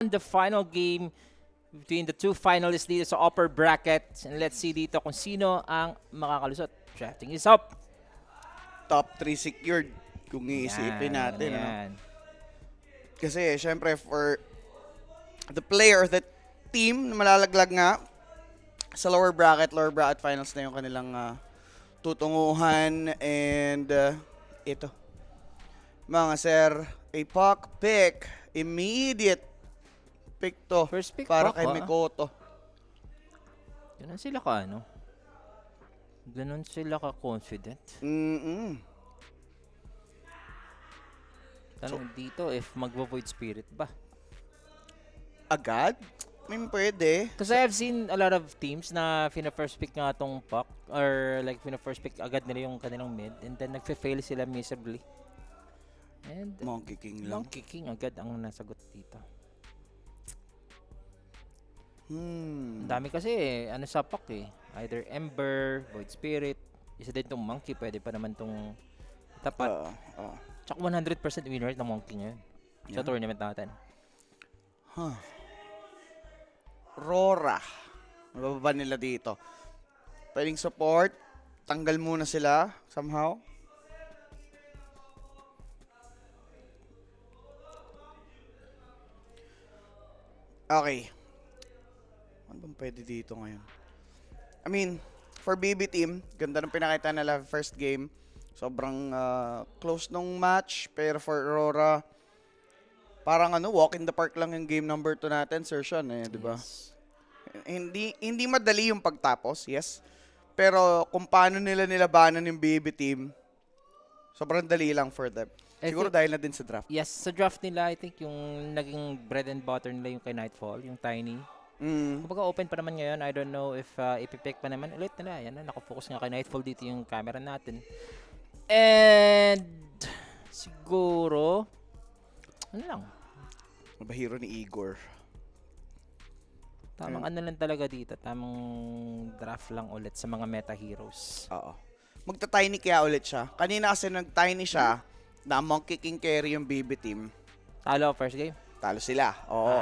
The final game between the two finalists dito sa upper bracket. And let's see dito kung sino ang makakalusot. Drafting is up. Top 3 secured kung iisipin natin. Ano? Yan. Kasi syempre for the player, the team na malalaglag nga sa lower bracket finals na yung kanilang tutunguhan. And ito. Mga sir, a puck pick. Immediate pick to. First pick para puck, kay Mikoto. Ganun sila ka, ano? Ganun sila ka-confident. Tanong dito if magvo-void spirit ba? Agad? I mean, pwede. Kasi I've seen a lot of teams na fina-first pick nga tong puck or like fina-first pick agad nila yung kanilang mid and then nagfe-fail sila miserably. And Monkey King lang. Monkey King agad ang nasagot dito. Ang dami kasi ano sa puck eh. Either Ember, Void Spirit, isa din tong Monkey, pwede pa naman tong tapat. Tsaka 100% win rate ng Monkey ngayon sa tournament natin. Rora. Mababa nila dito. Pwedeng support. Tanggal muna sila somehow. Okay. Ano bang pwede dito ngayon? I mean, for BB team, ganda ng pinakita nila first game. Sobrang close nung match. Pero for Aurora, parang walk in the park lang yung game number 2 natin, Sir Sean, di ba? Yes. Hindi madali yung pagtapos, yes. Pero kung paano nila nilabanan yung BB team, sobrang dali lang for them. Siguro dahil na din sa draft. Yes, sa draft nila, I think yung naging bread and butter nila yung kay Nightfall, yung Tiny. Kumbaga open pa naman ngayon. I don't know if ipipick pa naman ulit nila. Yan na, nakafocus nga kay Nightfall dito yung camera natin. And siguro, ano lang, Mabahiro ni Igor. tamang ano lang talaga dito. Tamang draft lang ulit sa mga meta heroes. Oo. Magta-tiny kaya ulit siya. Kanina kasi nag-tiny siya na Monkey King carry yung BB team. Talo first game? Talo sila. Oo.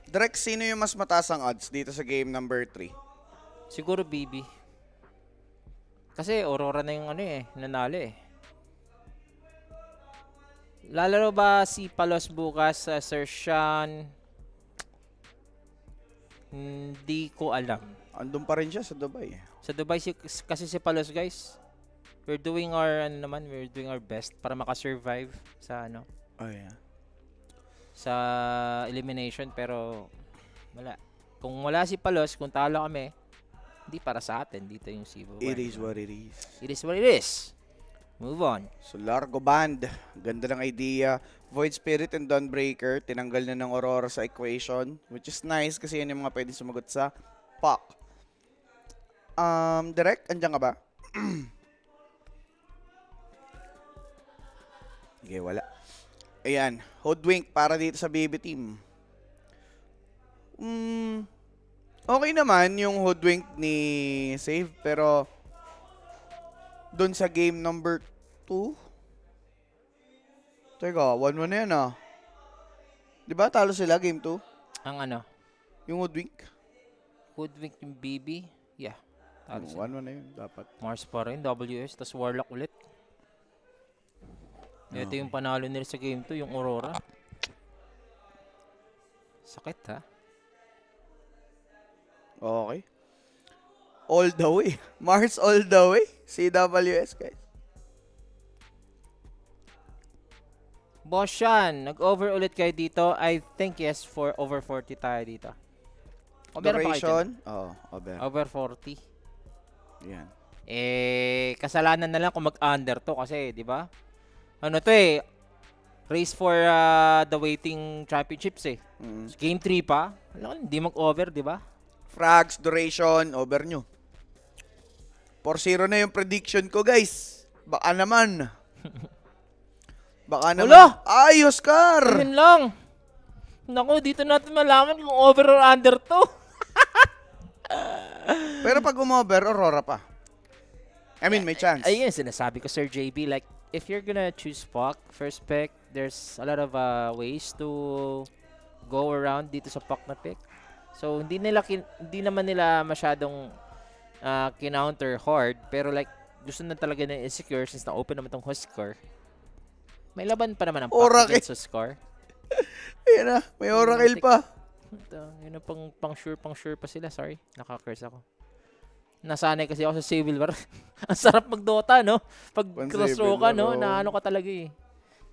Direk, sino yung mas mataas ang odds dito sa game number 3? Siguro BB. Kasi Aurora na yung nanalo eh. Lalaro ba si Palos bukas sa Sir Sean? Hindi ko alam. Andun pa rin siya sa Dubai. Sa Dubai kasi si Palos, guys. We're doing our best para maka-survive sa Oh yeah. sa elimination, pero wala. Kung wala si Palos, kung talo kami, hindi para sa atin dito yung Cebu. It is what it is. It is what it is. Move on. So Largo Band, ganda ng idea. Void Spirit and Dawnbreaker, tinanggal na ng Aurora sa equation, which is nice kasi yan yung mga pwedeng sumagot sa puck. Direk, andyan ka ba? Okay, wala. Ayan, Hoodwink para dito sa BB team. Okay naman yung Hoodwink ni Save, pero doon sa game number 2, teka, 1-1 na yan ah. Diba talo sila game 2? Ang Yung Hoodwink? Hoodwink yung BB. Yeah. Talo sila. 1-1 na yun, dapat. Mars pa rin, WS, tas Warlock ulit. Ito yung panalo nila sa game 2, yung Aurora. Sakit ha? Okay. All the way. Mars all the way. CWS, guys. Boss Sean, nag-over ulit kayo dito. I think yes, for over 40 tayo dito. O meron pa kayo Duration? dyan? Oo, over. Over 40. Yan. Kasalanan na lang kung mag-under to kasi, di ba? Race for the waiting championships eh. Game 3 pa. Hindi mag-over, di ba? Frags, duration, over nyo. 4-0 na yung prediction ko, guys. Baka naman. Baka naman. Wala! Ay, Oscar! Ayun lang. Naku, dito natin malaman kung over or under to. Pero pag umover, Aurora pa. I mean, may chance. Ayun, sinasabi ko, Sir JB, like, if you're gonna choose Puck, first pick, there's a lot of ways to go around dito sa Puck na pick. So, hindi naman nila masyadong kinounter hard, pero like, gusto na talaga na insecure since na-open naman tong Huskar. May laban pa naman ang Puck Oracle. against Huskar. Ayan na, may Oracle pa. Yun na pang sure pa sila. Sorry, nakakurse ako. Nasanay kasi ako sa Civil War. Ang sarap mag-Dota, no? Pag crossrow ka, no? Na ano ka talaga eh.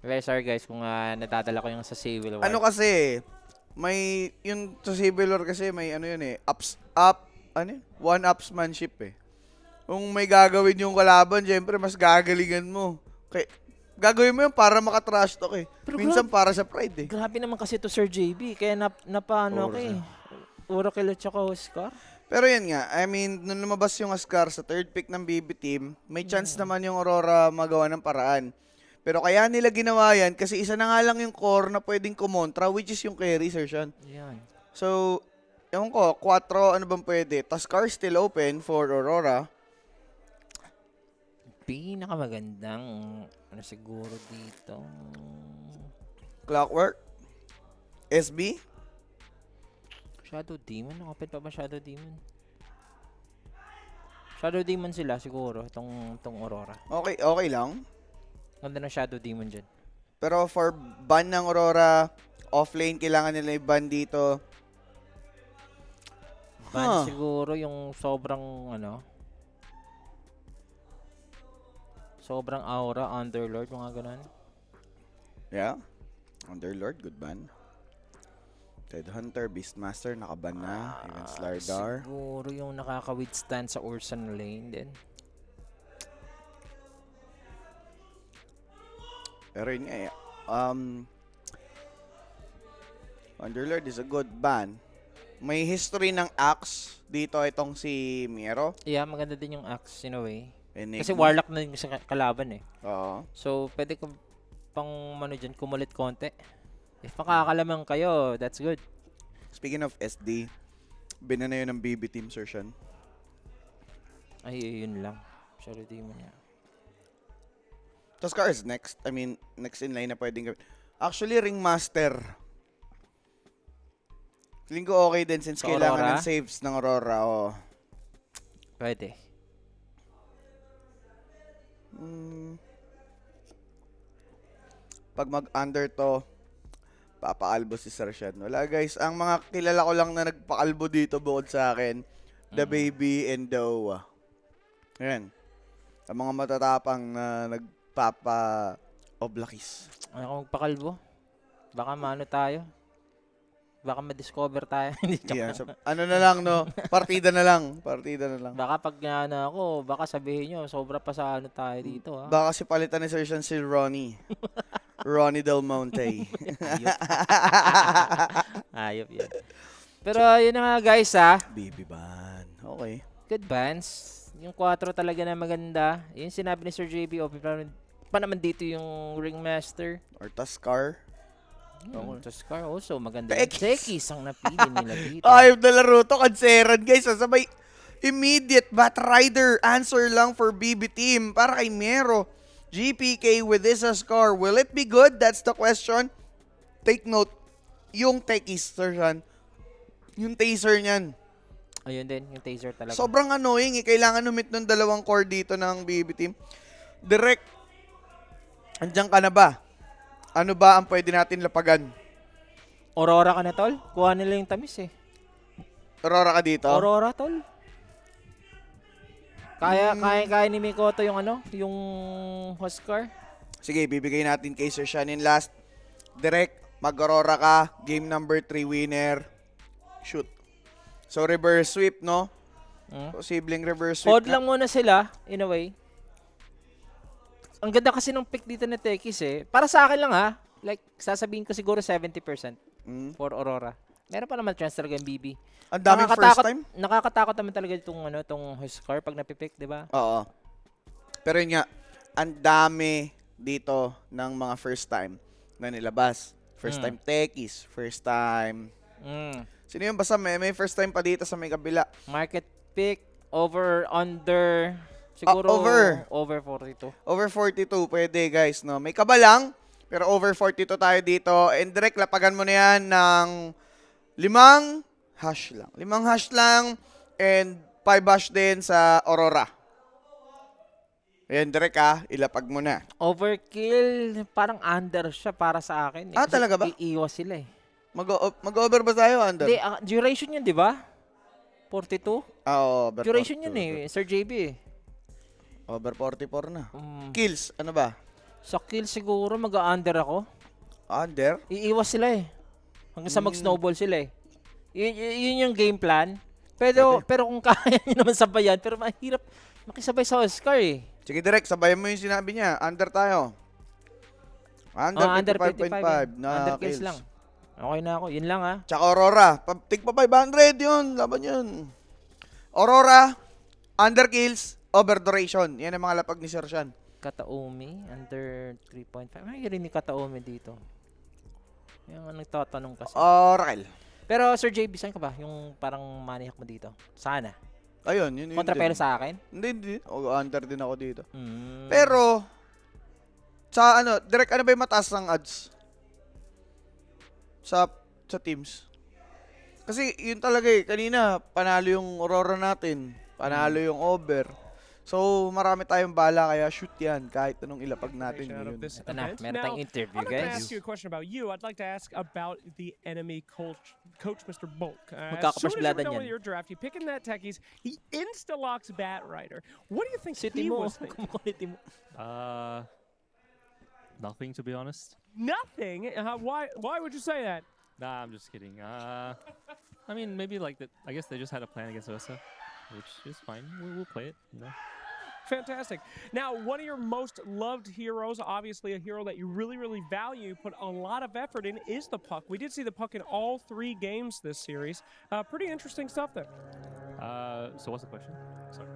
Very sorry guys kung natadala ko yung sa Civil War. Ano kasi, may, yung sa Civil War kasi may ano yun eh, one-upsmanship eh. Kung may gagawin yung kalaban, syempre mas gagalingan mo. Kaya, gagawin mo yun para makatrash talk eh. Pero minsan para sa pride eh. Grabe naman kasi to Sir JB. Kaya napaano ako eh. Oracle at saka Huskar. Pero yan nga, I mean, nung lumabas yung Huskar sa third pick ng BB team, may chance naman yung Aurora magawa ng paraan. Pero kaya nila ginawa yan kasi isa na nga lang yung core na pwedeng kumontra, which is yung carry, Sir Sean. Yan. So, ewan ko, 4, ano bang pwede? Huskar still open for Aurora. Pinakamagandang ano siguro dito. Clockwork. SB. Shadow Demon? Open pa ba Shadow Demon? Shadow Demon sila siguro, itong Aurora. Okay lang. Ganda ng Shadow Demon dyan. Pero for ban ng Aurora, offlane, kailangan nila i-ban dito. Ban siguro yung sobrang sobrang aura, Underlord, mga ganun. Yeah. Underlord, good ban. Hunter, Beastmaster, nakaban na. Even Slardar. Siguro yung nakaka-withstand sa Ursan lane din. Pero yun nga, Underlord is a good ban. May history ng Axe dito itong si Miero. Yeah, maganda din yung Axe in a way. Enigma. Kasi Warlock na yung sa kalaban eh. Oo. So, pwede ka pang dyan, kumulit konti. If makakalamang kayo, that's good. Speaking of SD, binana yun ng BB team, Sir Sean. Ay, yun lang. Shadow Demon niya. Huskar is next. I mean, next in line na pwedeng gawin. Actually, Ringmaster. Feeling ko okay din since Sa kailangan Aurora? ng saves ng Aurora. Oh. Pwede. Pag mag-under to, papaalbo si Sir Sean. Wala guys, ang mga kilala ko lang na nagpaalbo dito bukod sa akin, The Baby and the Owa. Ayan. Ang mga matatapang na nagpapa-oblakis. Ano kung magpakalbo? Baka maano tayo? Baka ma-discover tayo. Hindi, joke Yeah, lang. so, ano na lang, no? Partida na lang. Partida na lang. Baka pag ako, baka sabihin nyo, sobra pa sa ano tayo dito. Ha? Baka si palitan ni Sir Sean si Ronnie. Ronnie Del Monte. Ayop yan. Pero yun na nga guys Baby ban. Okay. Good bans. Yung 4 talaga na maganda. Yung sinabi ni Sir JB, open pa naman dito yung Ringmaster. Or Huskar. Tuskar also, maganda. Tekis. Tekis ang napili nila dito. Ayop na laro to. Kanseran guys. Sabay immediate Bat Rider answer lang for BB team para kay Mero. GPK with this Huskar. Will it be good? That's the question. Take note. Yung Tekis, Sir Sean. Yung taser niyan. Ayun din, yung taser talaga. Sobrang annoying eh. Kailangan umit ng dalawang core dito ng BB team. Direct. Andiyan ka na ba? Ano ba ang pwede natin lapagan? Aurora ka na, tol? Kuha nila yung tamis eh. Aurora ka dito? Aurora, tol? Kaya ni Mikoto yung yung Huskar. Sige, bibigay natin kay Sir Shannon last. Direct, mag-Aurora ka. Game number 3 winner. Shoot. So, reverse sweep, no? Posibleng reverse sweep. Hold lang muna sila, in a way. Ang ganda kasi ng pick dito na Tekis eh. Para sa akin lang like, sasabihin ko siguro 70% for Aurora. Meron pa naman chance talaga yung BB. Ang daming first time? Nakakatakot naman talaga itong Huskar pag napipick, di ba? Oo. Pero yun nga, ang dami dito ng mga first time na nilabas. First time Tekis, first time. Sino yung basta may first time pa dito sa may kabila? Market pick, over, under. Siguro over. over 42. Over 42, pwede guys, no? May kaba lang, pero over 42 tayo dito. And direct, lapagan mo na yan ng 5 hash lang. 5 hash lang, and 5 hash din sa Aurora. Ayan, direct ilapag mo na. Overkill, parang under siya para sa akin. Ah, talaga ba? Iiwas sila eh. Mag-over ba tayo, under? Hindi, duration yun, di ba? 42? Over Duration 42. yun eh, Sir JB eh. Over 44 na. Kills, ano ba? Sa kill siguro mag-under ako. Under? Iiwas sila eh. Hanggang sa mag-snowball sila eh. Yun yung game plan. Pero kung kaya nyo naman sabayan, pero mahirap makisabay sa Oscar eh. Sige, direct, sabayan mo yung sinabi niya. Under tayo. Under 55.5 na Under kills kills lang. Okay na ako. Yun lang Tsaka Aurora. Tig pa 500 yun. Laban yun. Aurora, under kills, over duration. Yan ang mga lapag ni Sir Sean. Kataomi, under 3.5. May rin ni Kataomi dito. Yung nagtatanong kasi. Raquel. Pero Sir JB, saan ka ba? Yung parang maniak mo dito? Sana. Ayun, yun Kontrapelo din. sa akin? Hindi. Under din ako dito. Mm. Pero, sa direct, ano ba yung mataas ng odds? Sa teams. Kasi yun talaga kanina, panalo yung Aurora natin. Panalo yung over. So, marami tayong bala, kaya shoot yan kahit anong ilapag natin ngayon. Ito na, meron tayong interview, I'd like to guys. ask you a question about you. I'd like to ask about the enemy coach Mr. Bulk. As Magkakapers soon as you bladan know yan. your draft, you pick in that techies, he insta-locks Batrider. What do you think City he mo. was thinking? Kumukuliti mo. Nothing, to be honest. Nothing? Why would you say that? Nah, I'm just kidding. I mean, maybe like that. I guess they just had a plan against Ursa, which is fine. We'll play it, you know. Fantastic. Now, one of your most loved heroes, obviously a hero that you really, really value, put a lot of effort in, is the Puck. We did see the Puck in all 3 games this series. Pretty interesting stuff there. So what's the question? Sorry.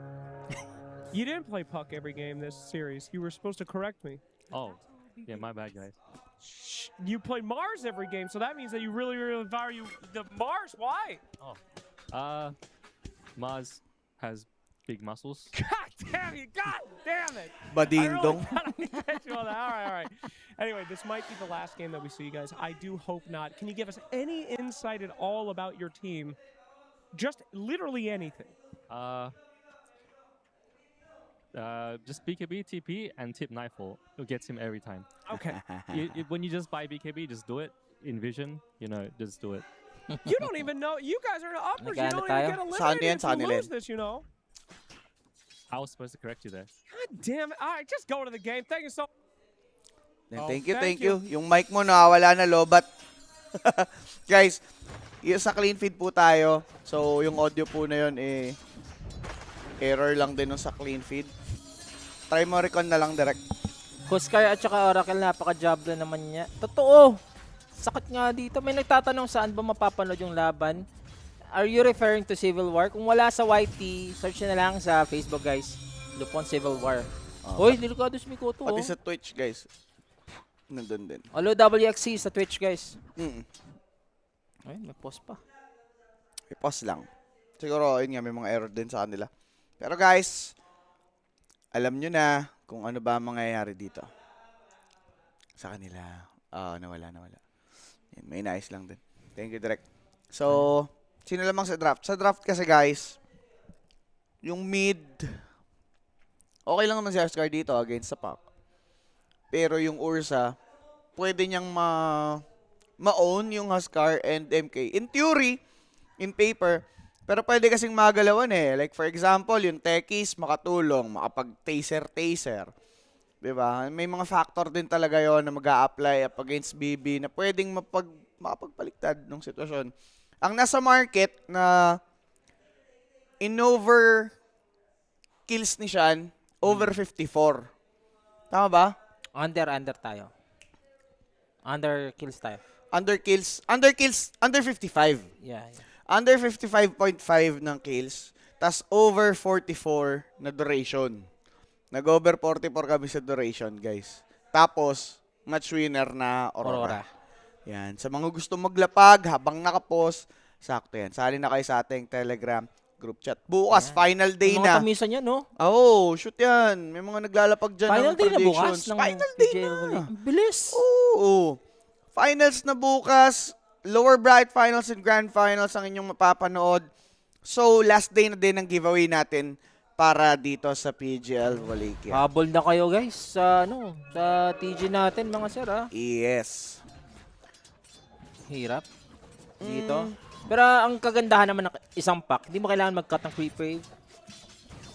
You didn't play Puck every game this series. You were supposed to correct me. Oh, yeah, my bad, guys. You played Mars every game, so that means that you really, really value the Mars. Why? Oh, Maz has big muscles. God damn you! God damn it! Badindong. I really thought I get you on that. All right. Anyway, this might be the last game that we see you guys. I do hope not. Can you give us any insight at all about your team? Just literally anything. Just BKB, TP, and tip Nightfall. It gets him every time. Okay. When you just buy BKB, just do it. In Vision, just do it. You don't even know. You guys are uppers. You don't Nagkano even tayo? get Saan yan? eliminated if Saan you nila lose this, you know. I was supposed to correct you there. God damn it. All right, just go to the game. Thank you so Thank thank you. Yung mic mo nawawala na lobat. Guys, yung sa clean feed po tayo. So, yung audio po na yun, error lang din sa clean feed. Try mo recon na lang direct. Huskar at saka Oracle, napaka-job na naman niya. Totoo! Sakit nga dito. May nagtatanong saan ba mapapanood yung laban. Are you referring to Civil War? Kung wala sa YT, search na lang sa Facebook, guys. Lupon Civil War. Hoy, delikado si Mikoto. Pati sa Twitch, guys. Nandun din. Alo WXC sa Twitch, guys. Ay, may post pa. I-pause lang. Siguro, yun nga, may mga error din sa kanila. Pero guys, alam nyo na kung ano ba ang mangyayari dito. Sa kanila. Nawala. Yan, may nice lang din. Thank you, Direk. So, sino lamang sa draft? Sa draft kasi, guys, yung mid, okay lang naman si Ascar dito against sa Puck. Pero yung Ursa, pwede niyang ma-own yung Huskar and MK. In theory, in paper, pero pwede kasing magalawan Like for example, yung Techies makatulong, makapag-taser. Diba? May mga factor din talaga yon na mag-a-apply up against BB na pwedeng makapagpaliktad ng sitwasyon. Ang nasa market na in-over kills ni Shan, over 54. Tama ba? Under tayo. Under kills tayo. Under 55. Yeah. Under 55.5 ng kills, tas over 44 na duration. Nag-over 44 kami sa duration, guys. Tapos, match winner na Aurora. Yan. Sa mga gusto maglapag habang nakapos, sakto yan. Sali na kayo sa ating Telegram group chat. Bukas, Ayan. final day Yung mga na. tamisan niya, no? Oh, shoot yan. May mga naglalapag dyan Final ng day na bukas predictions. ng Final day PJL na. Volley. Ang bilis. Oo. Finals na bukas. Lower bracket finals and grand finals ang inyong mapapanood. So, last day na din ng giveaway natin para dito sa PGL Wallachia. Habol na kayo guys sa sa TG natin mga sir ha. Yes. Hirap dito. Pero ang kagandahan naman ng isang pack, hindi mo kailangan mag-cut ng creep wave.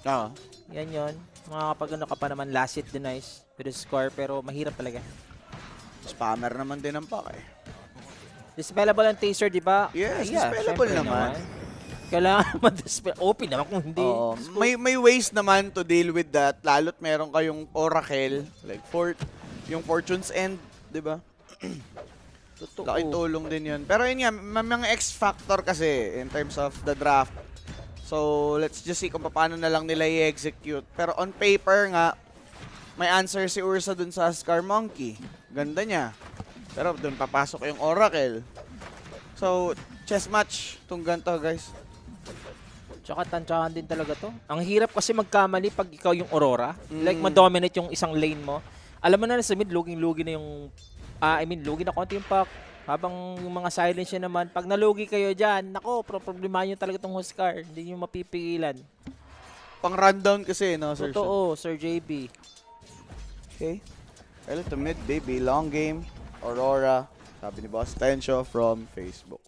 Oo. Yan yon. Makakapag ano ka pa naman last hit denies with the score pero mahirap talaga. Spammer naman din ang pack eh. Dispellable ang taser, di ba? Yes, Yeah, dispellable syempre naman. Kailangan ma-dispel. OP naman kung hindi. Oo. May ways naman to deal with that. Lalo't meron kayong Oracle, like yung Fortune's End, di ba? Totoo. Laking tulong din yun. Pero yun nga, may mga X-factor kasi in terms of the draft. So, let's just see kung paano na lang nila i-execute. Pero on paper nga, may answer si Ursa dun sa Scar Monkey. Ganda niya. Pero dun papasok yung Oracle. So, chess match tong ganito, guys. Tsaka tansyahan din talaga to. Ang hirap kasi magkamali pag ikaw yung Aurora. Like, Mm. ma-dominate yung isang lane mo. Alam mo na sa mid, luging-lugi na yung... lugi na konti yung pack. Habang yung mga silence niya naman, pag nalugi kayo dyan, nako, problemahin nyo talaga tong Huskar. Hindi nyo mapipigilan. Pang rundown kasi, no, Sir? Totoo, Sir JB. Okay. Early to mid, baby. Long game. Aurora. Sabi ni Boss Tensho from Facebook.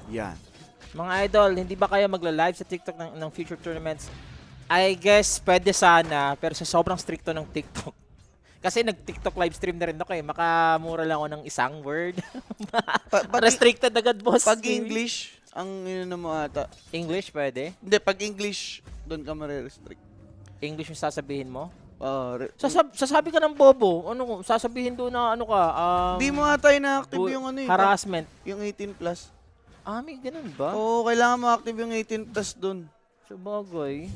Yan. Mga idol, hindi ba kayo magla-live sa TikTok ng future tournaments? I guess pwede sana, pero sa sobrang stricto ng TikTok. Kasi nag-TikTok live stream na rin ako eh. Makamura lang ako ng isang word. Restricted agad, boss. Pag English, ang yun mo ata. English pwede? Hindi, pag English, doon ka marirestrict. English yung sasabihin mo? Sasabi Sasabi ka ng bobo. Ano, sasabihin doon na ano ka? Di mo ata na-active yung ano eh. Harassment. Yung 18 plus. May ganun ba? Oo, kailangan ma-active yung 18 plus doon. Sabagay.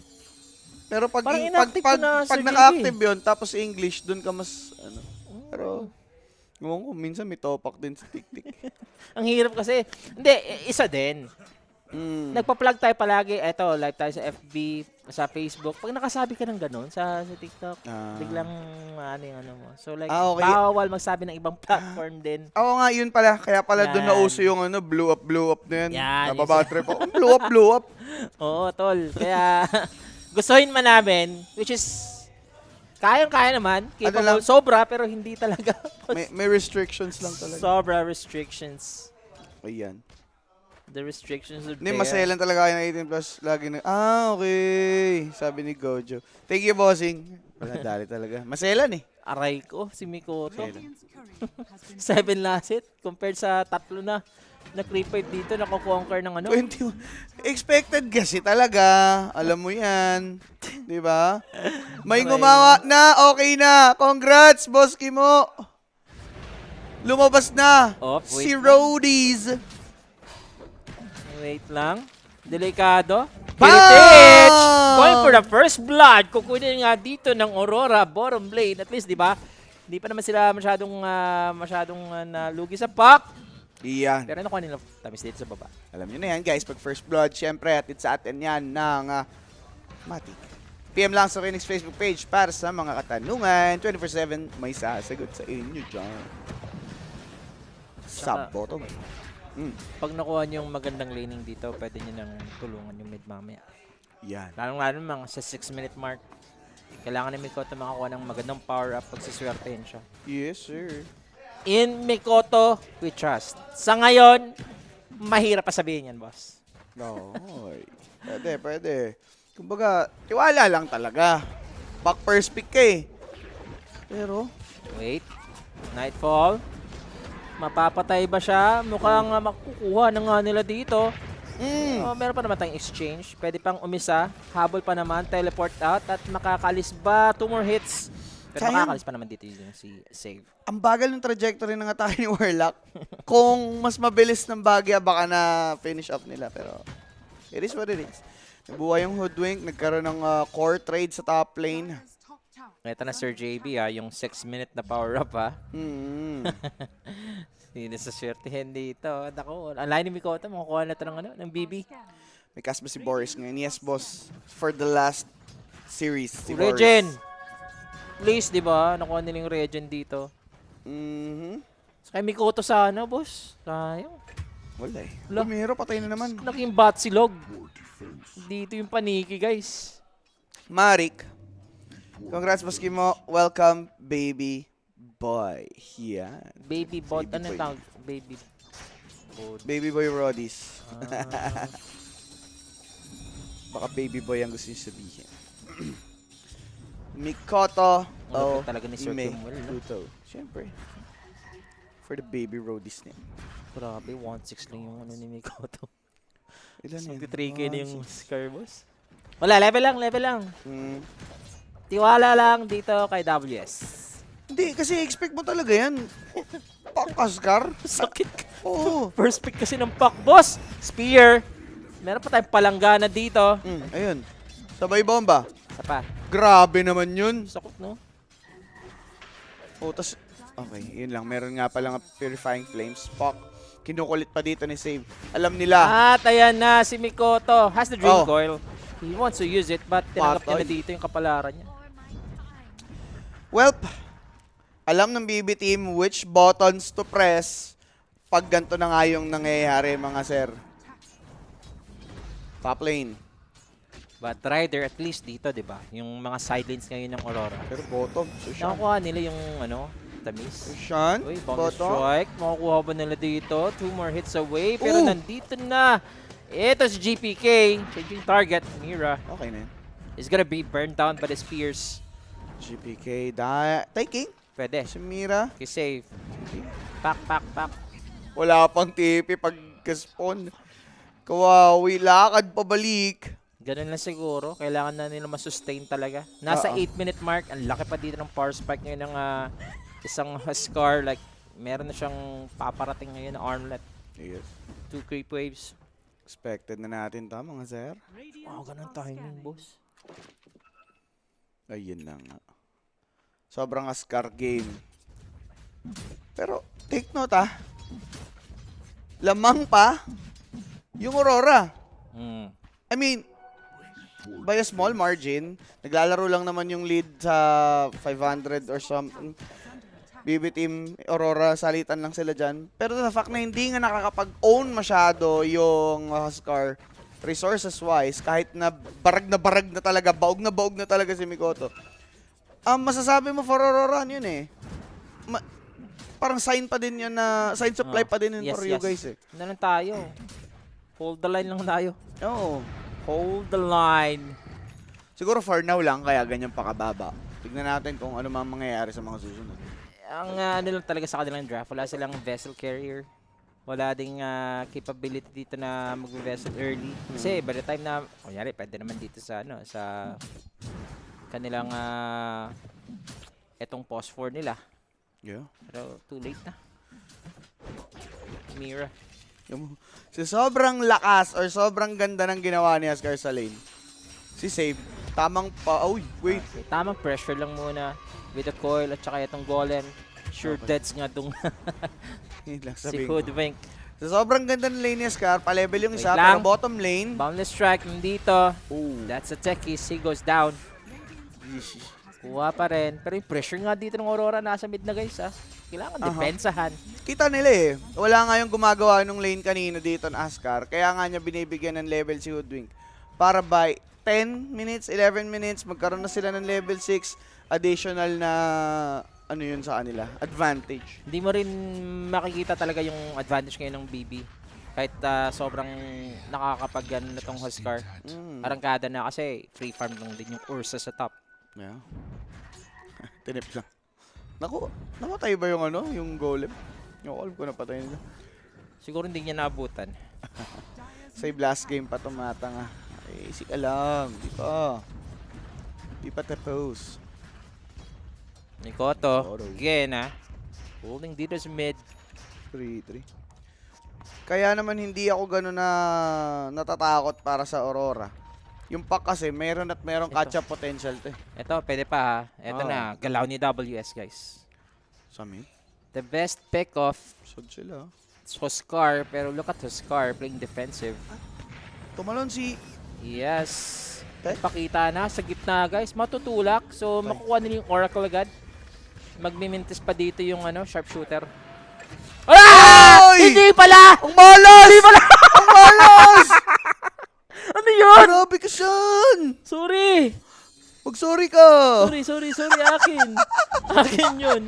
Pero pag Parang inactive ko na, pag Sir naka-active yun, tapos English, doon ka mas ano. Pero ngomong ko, minsan may topak din sa TikTok. Ang hirap kasi. Hindi, isa din. Nagpa-plug tayo palagi. Eto, live tayo sa FB, sa Facebook. Pag nakasabi ka ng ganun sa TikTok, biglang ano yung ano mo. So like, okay. bawal magsabi ng ibang platform din. Oo nga, yun pala. Kaya pala doon Yan. nauso yung ano, blow up na yan. Yan, Nababatrip ako. Blow up. Oo, tol. Kaya, gustuhin man namin, which is, kayang-kaya naman. Capable, lang? sobra, pero hindi talaga. May restrictions lang talaga. Sobra restrictions. Ayan. The restrictions are Hindi, there. maselan talaga kayo ng 18 plus. Lagi na, okay. Sabi ni Gojo. Thank you, bossing. Wala, dali talaga. Maselan eh. Aray ko, si Mikoto. Maselan. 7 last hit compared sa 3 na creep pipe dito, nako-conquer ng ano. 21. Expected kasi talaga. Alam mo yan. Di ba? May Aray. gumawa na. Okay na. Congrats, boss Kimo. Lumabas na. Oh, wait Si lang. Rodies. Wait lang. Delikado. Bam! Heritage! Going for the first blood. Kukunin nga dito ng Aurora bottom lane. At least, di ba? Hindi pa naman sila masyadong nalugi sa puck. Iyan. Pero nakuha nila tamis dito sa baba. Alam nyo na yan, guys. Pag first blood, syempre, atid sa atin yan ng Matic. PM lang sa Phoenix Facebook page para sa mga katanungan. 24/7 may sasagot sa inyo dyan. Sa Saka- bottom. Pag nakuha niyo yung magandang laning dito, pwede niyo nang tulungan yung mid mamaya. Yan. Lalong-lalo mga sa 6-minute mark. Kailangan ni Mikoto makakuha ng magandang power-up pag siswertein siya. Yes, sir. In Mikoto, we trust. Sa ngayon, mahirap pa sabihin yan, boss. No. Pwede. Kumbaga, tiwala lang talaga. Back first pick ka eh. Pero, Wait. Nightfall. Mapapatay ba siya? Mukhang makukuha na nga nila dito. Meron pa naman tayong exchange. Pwede pang umisa. Habol pa naman. Teleport out. At makakalis ba? 2 more hits. Pero Sayang. makakalis pa naman dito yung si save. ang bagal ng trajectory ng atake ni Warlock. Kung mas mabilis ng bagya, baka na finish up nila. Pero, it is what it is. Nabuhay yung Hoodwink. Nagkaroon ng core trade sa top lane. Ito na Sir JB yung 6-minute na power-up Hindi na sa swertihin dito. Naku, ang line ni Mikoto, makukuha na ito ng BB. May cast ba si Boris ngayon? Yes, boss. For the last series, si Boris. Regen! Please, di ba? Nakuha nila yung Regen dito. Sa kay Mikoto sana, boss. Sayang. Wala eh. Wala. Lumero, patay na naman. Naging bat silog. Dito yung paniki, guys. Marik. Congrats, Baski mo. Welcome, baby boy. Yan. Baby bot. Baby Ano boy. tawag? Baby bot. Baby boy Rodis. Ah. Baka baby boy ang gusto niyo sabihin. Mikoto. Ang lupit talaga ni Sir May Kimwell, no? Pluto. Siyempre. For the baby Rodis niya. Grabe, 1-6 lang yung ano ni Mikoto. Ilan yan? 3K na yung Scar, boss. Wala, level lang. Hmm. Tiwala lang dito kay WS. Hindi, kasi expect mo talaga yan. Pakaskar. Sakit. Oo. First pick kasi ng pack, boss. Spear. Meron pa tayong palanggana dito. Ayun. Sabay bomba. Isa pa. Grabe naman yun. Sakot, no? Oh, tas... Okay, yun lang. Meron nga palang Purifying Flames. Fuck. Kinukulit pa dito ni Save. Alam nila. At ayan na, si Mikoto has the Dream Oh. Coil. He wants to use it, but tinanggap niya na Patay. dito yung kapalaran niya. Welp, alam ng BB team which buttons to press pag ganito na nga yung nangyayari, mga sir. Top lane. But Rider, at least dito, di ba? Yung mga sidelines ngayon ng Aurora. Pero bottom. So, Sean. Nakakuha nila yung, ano, tamis. Sean, Uy, bounce bottom. strike. Makukuha ba nila dito? 2 more hits away. Pero Ooh. nandito na. Ito si GPK. Changing target. Mira Okay na yun. is gonna be burned down by the spears. GPK, taking. Pwede. Si Mira. Okay, save. Pack. Wala pang TP pag spawn. Kawawi, lakad pabalik. Ganun lang siguro. Kailangan na nila masustain talaga. Nasa Oo. 8-minute mark. Ang laki pa dito ng power spike ngayon ng isang Huskar. Like, meron na siyang paparating ngayon na armlet. Yes. 2 creep waves. Expected na natin to, mga sir. Wow, ganun timing, boss. Ayun lang nga. Sobrang Ascar game. Pero, take note lamang pa yung Aurora. I mean, by a small margin, naglalaro lang naman yung lead sa 500 or something. BB Team, Aurora, salitan lang sila dyan. Pero the fact na hindi nga nakakapag-own masyado yung Huskar resources-wise, kahit na barag na talaga, baog na talaga si Mikoto. Masasabi mo for Aurora, yun eh. Parang sign pa din yun na, sign supply pa din yun for you guys eh. Ano lang tayo? Hold the line lang tayo. Oo. Hold the line. Siguro for now lang, kaya ganyan pakababa. Tignan natin kung ano mga mangyayari sa mga susunod. Ang ano lang talaga sa kanilang draft, wala silang vessel carrier. Wala ding capability dito na mag-vessel early. Kasi by the time na, kunyari, pwede naman dito sa, ano, sa kanilang etong post 4 nila. Yeah. Pero too late na. Mira. Si sobrang lakas or sobrang ganda ng ginawa ni Huskar sa lane. Si Save, tamang pa, wait. Okay, tamang pressure lang muna with the coil at saka itong golem. Sure deads nga dong Yun lang si sabihin ko. Hoodwink. So, sobrang ganda ng lane ni Huskar, pa-level yung Wait isa, lang. pero bottom lane. Boundless strike nandito. Oh. That's a techies. He goes down. Kuha pa rin. Pero yung pressure nga dito ng Aurora nasa mid na, guys. Kailangan depensahan. Kita nila eh. Wala nga yung gumagawa ng lane kanina dito ng Huskar. Kaya nga niya binibigyan ng level si Hoodwink. Para by 10 minutes, 11 minutes, magkaroon na sila ng level 6 additional na ano yun sa kanila, advantage. Hindi mo rin makikita talaga yung advantage ngayon ng BB. Kahit sobrang nakakapag na tong Huskar. Arangkada na kasi free farm lang din yung Ursa sa top. Yeah. Tinip lang. Naku, namatay ba yung ano, yung golem? Yung alam ko napatay nila. Siguro hindi niya naabutan. Save last game pa tumata nga. Eh, isik alam. Di pa tapos. Mikoto, again holding dito sa mid. 3-3. Kaya naman hindi ako gano'n na natatakot para sa Aurora. Yung pack kasi, meron catch-up potential to eh. Ito, pwede pa. Ito na, galaw ni WS, guys. Sa mid? The best pick of Sod sila. Huskar, pero look at Huskar playing defensive. Tumalon si... Yes. Okay. Pakita na sa gitna guys. Matutulak. So makukuha nila yung Oracle agad. Magmimintis pa dito yung sharpshooter. Ah! Oy! Hindi pala! Ang malas! Hindi pala! Ang malas! Ano yun? Grabe ka siyan! Sorry! Mag-sorry ka! Sorry. Akin. Akin yun.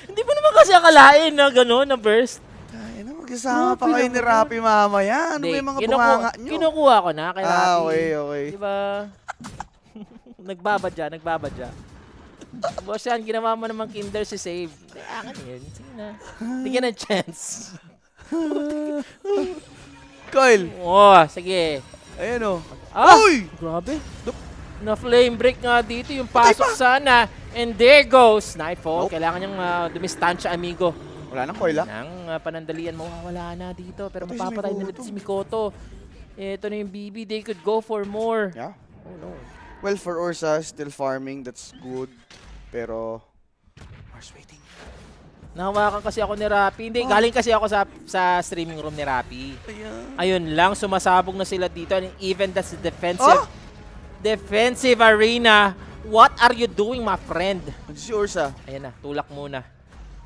Hindi mo naman kasi akalain na gano'n, na burst. Ay, magkasama pa kayo ni Rapi mamaya. Ano ba yung mga bunganga nyo? Kinukuha ko na kay Rapi. Okay. Diba? Nagbabadya. Boss yan, ginawa mo naman kinder si save. Akin yun. Sige na. Tingnan ng chance. Kyle! Oh, sige. Ayan o. Ah! Uy! Grabe. Na flame break nga dito yung pasok sana. And there goes. Nightfall. Nope. Kailangan niyang dumistansya, amigo. Wala nang Koila. Nang panandalian, mawawala na dito. Pero Patay si mapapatay nila Mikoto. si Mikoto. Ito na yung BB. They could go for more. Yeah. Oh no. Well, for Ursa, still farming. That's good. Pero... Mars waiting. Nahawakan kasi ako ni Rapi. Hindi, galing kasi ako sa streaming room ni Rapi. Ayan. Ayun lang, sumasabog na sila dito. And even that's the defensive arena. What are you doing, my friend? Si Ursa. Ayan na, tulak muna.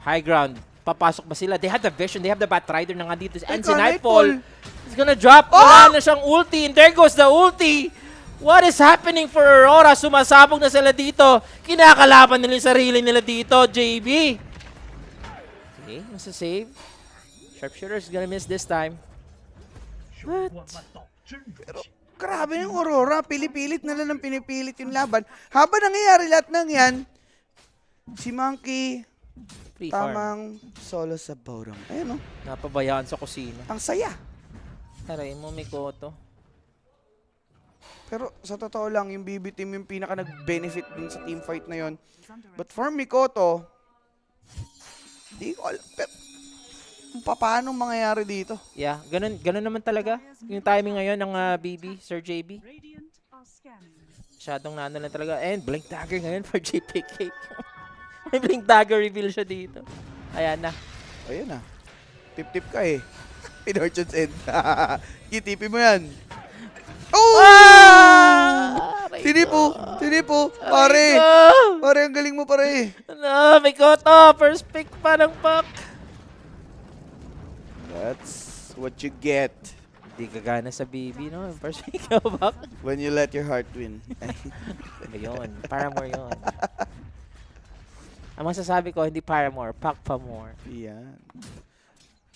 High ground. Papasok ba sila? They have the vision. They have the Batrider na nga dito. And si Nightfall is gonna drop. Wala na siyang ulti. And there goes the ulti. What is happening for Aurora? Sumasabog na sila dito. Kinakalaban nila yung sarili nila dito, JB. Okay, nasa save. Sharpshooter's gonna miss this time. What? Pero grabe yung Aurora. Pilipilit na lang ng pinipilit yung laban. Habang nangyayari lahat ng yan, si Monkey Free farm. tamang solo sa bottom. Ayun o. Napabayaan sa kusina. Ang saya. Taray mo, Mikoto. Pero sa totoo lang, yung BB team yung pinaka nag-benefit dun sa team fight na yon. But for Mikoto, di ko alam. Pero, kung paano mangyayari dito? Yeah, ganun naman talaga. Yung timing ngayon ng BB, Sir JB. Masyadong naano lang talaga. And Blink Dagger ngayon for JPK. May Blink Dagger reveal siya dito. Ayan na. Ayun na. Tip-tip ka eh. Pinorchard's end. Kitipin mo yan. Oh! Tinipo! Pare! Pare, ang galing mo pare. Ano, Mikoto! First pick pa ng puck. That's what you get Hindi gagana sa BB, no? First pick ka back. when you let your heart win. Ayun, Paramore yun. Ang masasabi ko, hindi Paramore, Puck pa more. Yan.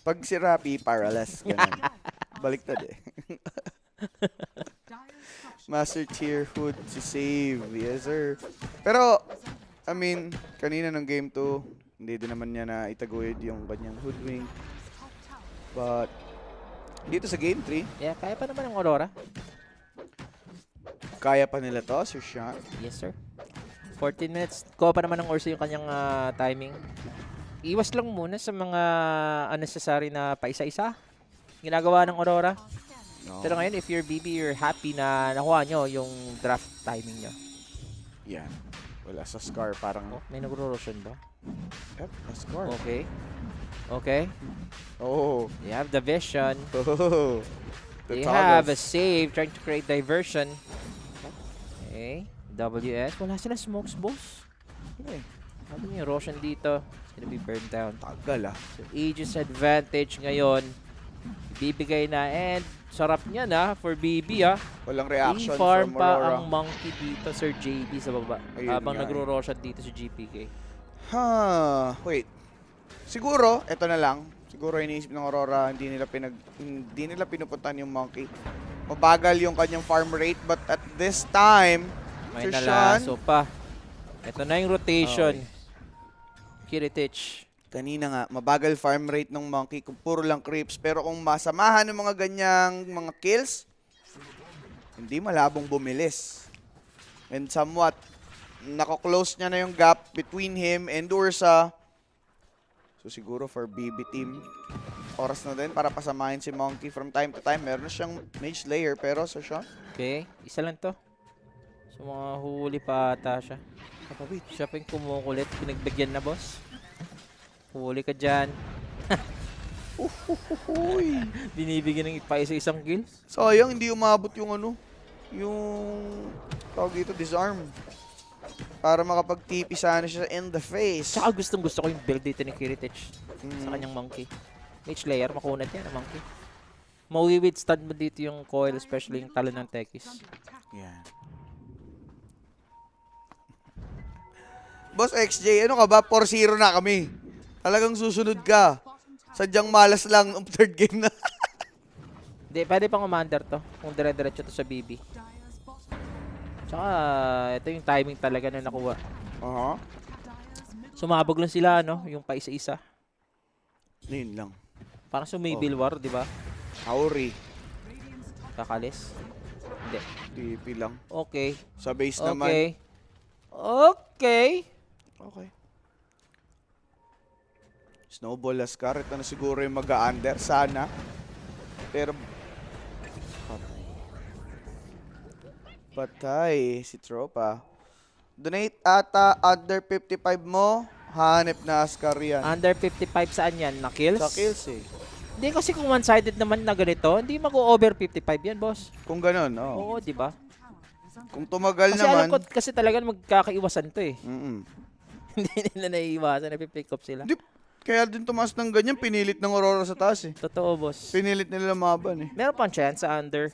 Pag si Rapi, paralas. Ganun. Baliktad eh. Master Tier Hood si save. Yes, sir. Pero, I mean, kanina ng game 2, hindi din naman niya na itaguyod yung kanyang hoodwing. But, dito sa game 3, Yeah, kaya pa naman ang Aurora. kaya pa nila to, Sir Sean. Yes, sir. 14 minutes. Kuha pa naman ng Ursa yung kanyang timing. Iwas lang muna sa mga unnecessary na paisa-isa. Ginagawa ng Aurora. No. Pero ngayon, if you're BB, you're happy na nakuha nyo yung draft timing nyo. Yan. Wala sa Scar, parang, Oh, may nagro-rotation ba? yep, a Scar. Okay. Okay. Oh. You have the vision. Oh. They have a save, trying to create diversion. Okay. WS. Wala sila smokes, boss. Okay. Sabi yung Roshan dito. It's gonna be burned down. Tagal ah. So, Aegis advantage ngayon. Bibigay na. And sarap niya na for BB Walang reaction I-farm from pa Aurora. ang monkey dito, Sir JB sa baba. Ayun Habang nga eh. nagro-Roshan dito si GPK. Wait. Siguro, eto na lang. Siguro iniisip ng Aurora, hindi nila pinupuntahan yung Monkey. Mabagal yung kanyang farm rate, but at this time, May Sir Sean, nalaso pa. Ito na yung rotation. Kiritich. kanina nga, mabagal farm rate ng Monkey kung puro lang creeps. Pero kung masamahan ng mga ganyang mga kills, hindi malabong bumilis. And somewhat, nako-close niya na yung gap between him and Ursa. So siguro for BB team, oras na din para pasamahin si Monkey from time to time. Meron na siyang Mage Slayer pero Sir Sean, Okay, isa lang to. So mga huli pa ata siya. kapawit. Siya pa yung kumukulit. Pinagbigyan na, boss. Huli ka dyan. Uy. Binibigyan ng pa isang kill. Sayang, hindi umabot yung ano, yung tawag dito, disarm. Para makapag-TP sana siya in the face. Tsaka gustong-gusto ko yung build dito ni Kiritich sa kanyang monkey. Mage layer, makunat yan ang monkey. Mawiwithstand mo dito yung coil, especially yung talon ng Tekis. Yan. Boss XJ, ano ka ba? 4-0 na kami. Talagang susunod ka. Sadyang malas lang ang third game na. Hindi, pwede pang commander to. Kung dire-diretso to sa BB. Tsaka, ito yung timing talaga na nakuha. Sumabog lang sila, no? Yung pa isa-isa. Yun lang. Parang sumibil war, di ba? Auri. Kakalis. Hindi. TP lang. Okay. Sa base naman. Okay. Okay. Okay. Snowball Lascar. Ito na siguro yung mag-under. Sana. Pero... Patay si Tropa. Donate ata under 55 mo. Hanep na Ascar yan. Under 55 saan yan? Na kills? Sa kills eh. Hindi kasi kung one-sided naman na ganito, hindi mag-over 55 yan, boss. Kung ganun, oo. Oo, di ba? Kung tumagal Kasi naman... alam ko kasi talaga magkakaiwasan to eh. Mm-mm. Hindi nila naiiwasan, napipick up sila. Di, kaya din tumaas ng ganyan, pinilit ng Aurora sa taas eh. Totoo, boss. Pinilit nila lumaban eh. Meron pang chance sa under.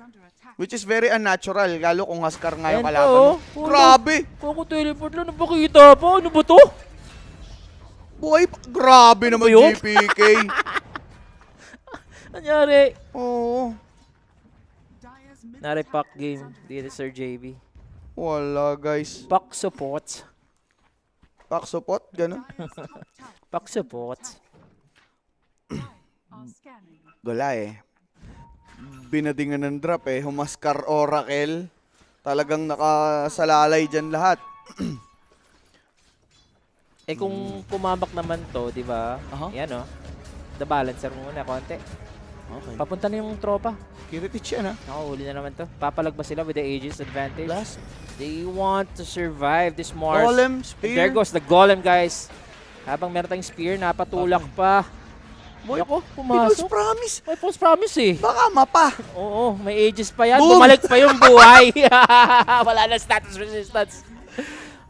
Which is very unnatural, lalo kung Huskar nga yung Ayan kalaban po, mo. oh. Grabe! Kung teleport lang, napakita pa. Ano ba to? Buhay pa. Grabe naman yun? GPK. Nangyari. Oo. Nare-pack game dito, Sir JB. Wala guys. Pack support. Pack support, ganun. Pack support. Gula eh. Binadingan ng drop eh. Humaskar Oracle. Talagang nakasalalay dyan lahat. Eh kung kumambak naman to, di ba? Yan oh. The balancer muna, konti. Okay. Papunta na yung tropa. Kiritich yan ha. Nakahuli na naman to. Papalag ba sila with the Aegis advantage? Last. They want to survive this Mars. Golem, And spear. there goes the Golem, guys. Habang meron tayong spear, napatulak pa. Boy, Ako, People's pumasok. promise. May false promise eh. Baka mapa. Oo, may Aegis pa yan. Boom! Bumalik pa yung buhay. Wala na status resistance.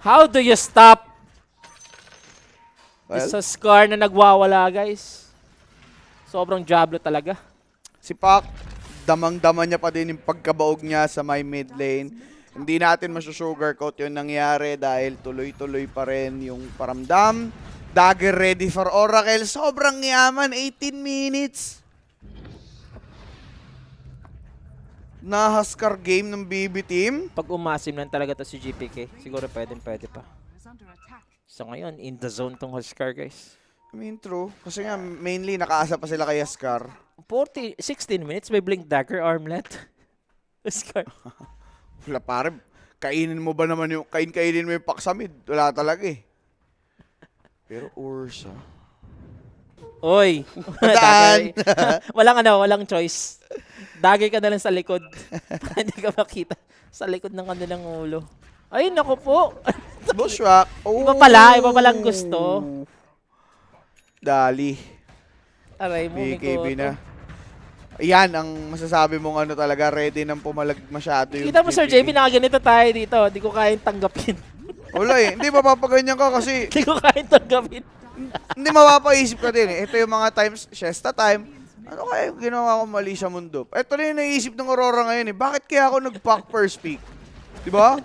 How do you stop this Scar na nagwawala, guys? Sobrang Diablo talaga. Si Pac, damang-dama niya pa din yung pagkabaog niya sa my mid lane. Hindi natin masussugarcoat yung nangyari dahil tuloy-tuloy pa rin yung paramdam. Dagger ready for Oracle. Sobrang yaman. 18 minutes. Na-Huskar game ng BB team. Pag umasim lang talaga to si GPK, siguro pwede pa. So ngayon, in the zone tong Huskar, guys. I mean, true. Kasi nga, mainly nakaasa pa sila kay Huskar. 16 minutes, may Blink Dagger armlet. Huskar. Wala pare. Kainin mo ba naman yung, kainin mo yung pack sa mid? Wala talaga eh. Pero Ursa. Oy! Daan! walang choice. Dagger ka na lang sa likod. Para hindi ka makita sa likod ng kanilang ulo. Ay, naku po. Bushwhack. Oh. Iba palang gusto. Dali. Aray mo, BKB na. Yan, ang masasabi mong ano talaga, ready nang pumalag masyado yung Kita mo, Sir JB, nakaganito tayo dito. Hindi ko kayang tanggapin. Wala eh. Hindi mapapaganyan ka kasi Hindi ko kayang tanggapin. hindi mapapaisip ka din eh. Ito yung mga times, siesta time. Ano kaya yung ginawa ko mali sa mundo? Ito na yung naisip ng Aurora ngayon eh. Bakit kaya ako nag-pack first pick? Diba?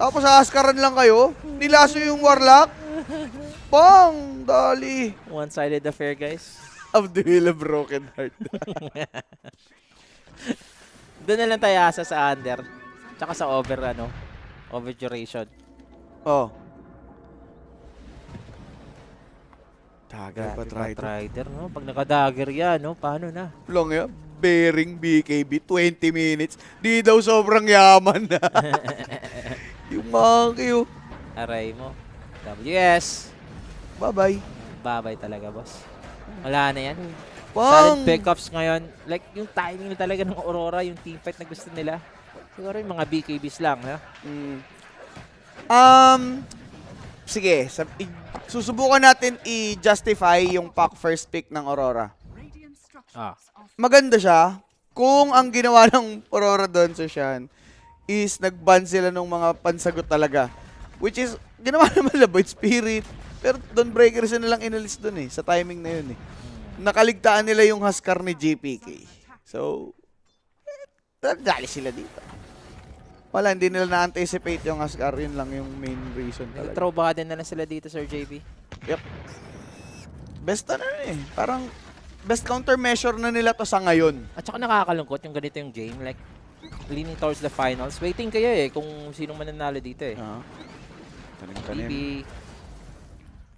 Tapos Huskaran lang kayo. Nilaso yung Warlock. Pang! Dali. One-sided affair, guys. Of the Will of Broken Heart. Doon na lang tayo asa sa under. Tsaka sa over duration. Oh. Dagger pa Rider, no? Pag naka-dagger yan, no? Paano na? Long ya. Bearing BKB, 20 minutes. Di daw sobrang yaman na. Yung monkey, oh. Aray mo. WS. Bye-bye. Babay talaga, boss. Wala na yan. Pang! Solid pickups ngayon. Like, yung timing talaga ng Aurora, yung teamfight na gusto nila. Siguro yung mga BKBs lang, ha? Sige. Susubukan natin i-justify yung pack first pick ng Aurora. Ah. Maganda siya kung ang ginawa ng Aurora doon sa Shan is nag-ban sila ng mga pansagot talaga. Which is, ginawa naman na Void Spirit. Pero Dawnbreaker na lang inalis doon eh, sa timing na yun eh. Nakaligtaan nila yung Huskar ni JPK. So, dali sila dito. Wala, hindi nila na-anticipate yung Huskar. Yun lang yung main reason talaga. Throw baka din na lang sila dito, Sir JB. Yep. Best ano eh. Parang best countermeasure na nila to sa ngayon. At saka nakakalungkot yung ganito yung game. Like, leaning towards the finals. Waiting kayo eh kung sinong mananalo dito eh. Tanim-tanim. JB,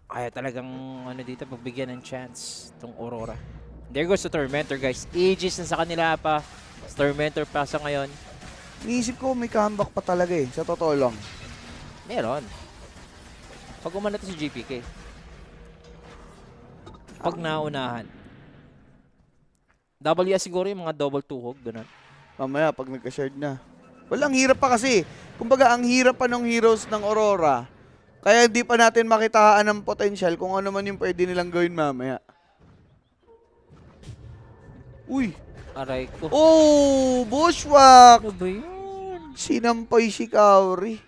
kaya talagang ano dito, pagbigyan ng chance itong Aurora. There goes the Tormentor, guys. Aegis na sa kanila pa. Tormentor pa sa ngayon. Iniisip ko may comeback pa talaga eh. Sa totoo lang. Meron. Pag umano to si GPK. Pag naunahan. WS siguro yung mga double tuhog, ganun. Mamaya pag nagka-shared na. Walang hirap pa kasi. Kumbaga ang hirap pa ng heroes ng Aurora. Kaya hindi pa natin makitaan ng potential kung ano man yung pwede nilang gawin mamaya. Uy! Aray ko. Oh! Bushwhack! Ano ba yun? Sinampay si Kaori.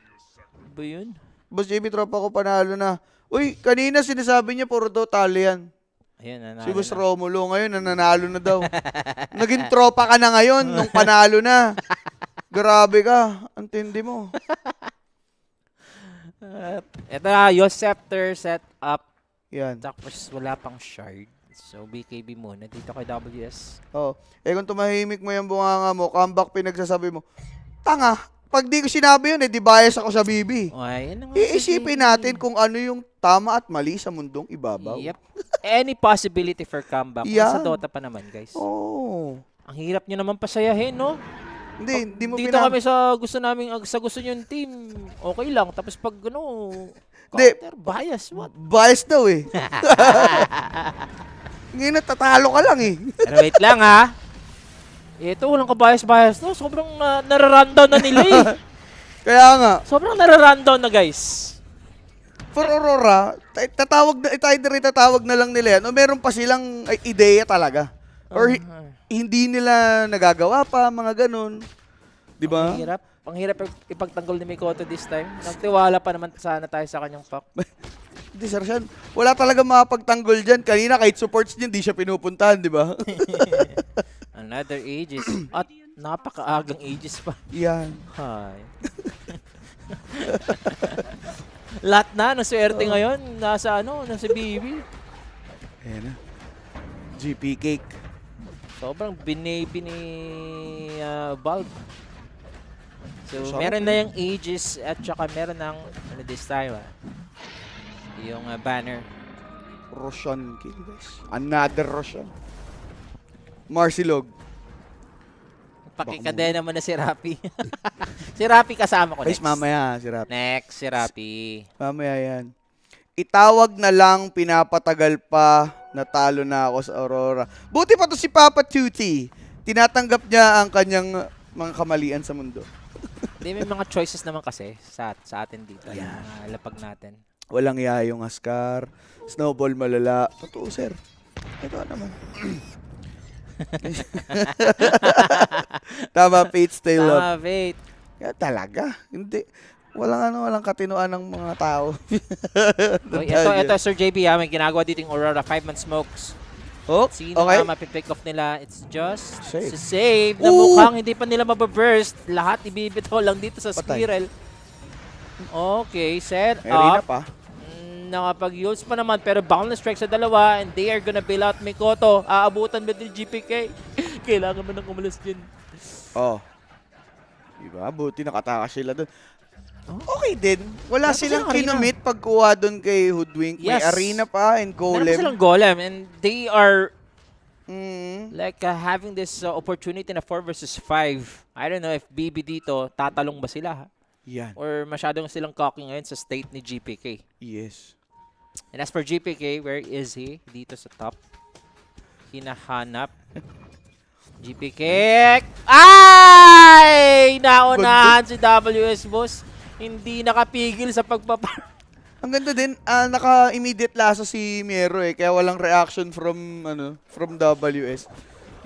Ano ba yun? Boss JB, tropa ko panalo na. Uy, kanina sinasabi niya puro daw talo yan. Ayan, nanalo Si Boss na. Romulo ngayon, nanalo na daw. Naging tropa ka na ngayon nung panalo na. Grabe ka. Ang tindi mo. Ito na, yung scepter set up. Yan. Tapos wala pang shard. So, BKB muna dito kay WS. Oh. Eh kung tumahimik mo yung bunganga mo, comeback pinagsasabi mo, tanga. Pag di ko sinabi yun, di bias ako sa BB. Ay, ano nga Iisipin natin kung ano yung tama at mali sa mundong ibabaw. Yep. Any possibility for comeback. Yeah. Sa Dota pa naman, guys. Oh. Ang hirap nyo naman pasayahin, no? Hindi mo Dito kami sa gusto namin, sa gusto nyo yung team, okay lang. Tapos pag ano, Hindi. counter, bias, what? Bias daw eh. Ngayon natatalo ka lang eh. Pero wait lang ha. Ito, walang kabias-bias to. Sobrang nara-rundown na nila eh. Kaya nga, Sobrang nara-rundown na, guys. for Aurora, tatawag na lang nila yan. O meron pa silang ideya talaga. Or hindi nila nagagawa pa, mga ganun. Di ba? Ang hirap. Ang hirap ipagtanggol ni Mikoto this time. Nagtiwala pa naman sana tayo sa kanyang pack. Hindi, Sir Sean. Wala talaga makapagtanggol dyan. Kanina, kahit supports niya, di siya pinupuntahan, di ba? Another Aegis. At napakaagang Aegis pa. Yan. Hi. Lahat na, swerte ngayon. Nasa BB. Ayan na. GP cake. Sobrang binaby ni Valve. So, Sarap meron na yung Aegis at saka meron ng, this time yung banner. Roshan kill, guys. Another Roshan. Marcilog. Pakikadena mo na si Rapi. Si Rapi kasama ko Guys, next. mamaya si Rap. Next, si Rapi. Mamaya yan. Itawag na lang, pinapatagal pa, natalo na ako sa Aurora. Buti pa to si Papa Tuti. Tinatanggap niya ang kanyang mga kamalian sa mundo. May mga choices naman kasi sa atin dito. Yung mga lapag natin. Walang yayong Huskar. Snowball malala. Totoo, sir. Ito naman. Tama, Fate stay love. Tama, Fate. Kaya talaga. Hindi. Walang katinuan ng mga tao. Uy, ito, Sir JB, may ginagawa dito yung Aurora 5-man smokes. Oh, Sino okay. ang mapipick off nila? It's just Save. to save. Na Ooh! mukhang hindi pa nila mababurst. Lahat ibibitaw lang dito sa Patay. squirrel. Okay, set Arena up. pa. Nakapag-use pa naman pero boundless strike sa dalawa and they are gonna bail out Mikoto. Aabutan ba din GPK? Kailangan mo nang umalis dyan. Oh. Diba? Buti nakatakas sila doon. Okay din. Wala Meron pa silang silang arena. kinumit pagkuha doon kay Hoodwink. May Yes. arena pa and Meron pa golem. silang golem and they are Mm. like having this opportunity na 4 versus 5. I don't know if BB dito tatalong ba sila ha? Yan. Or masyadong silang cocky ngayon sa state ni GPK. Yes. And as for GPK, where is he? Dito sa top. Hinahanap. GPK! Ay! Naunahan si WS Boss. Hindi nakapigil sa Ang ganda din, naka-immediate lasso si Miero eh, kaya walang reaction from WS.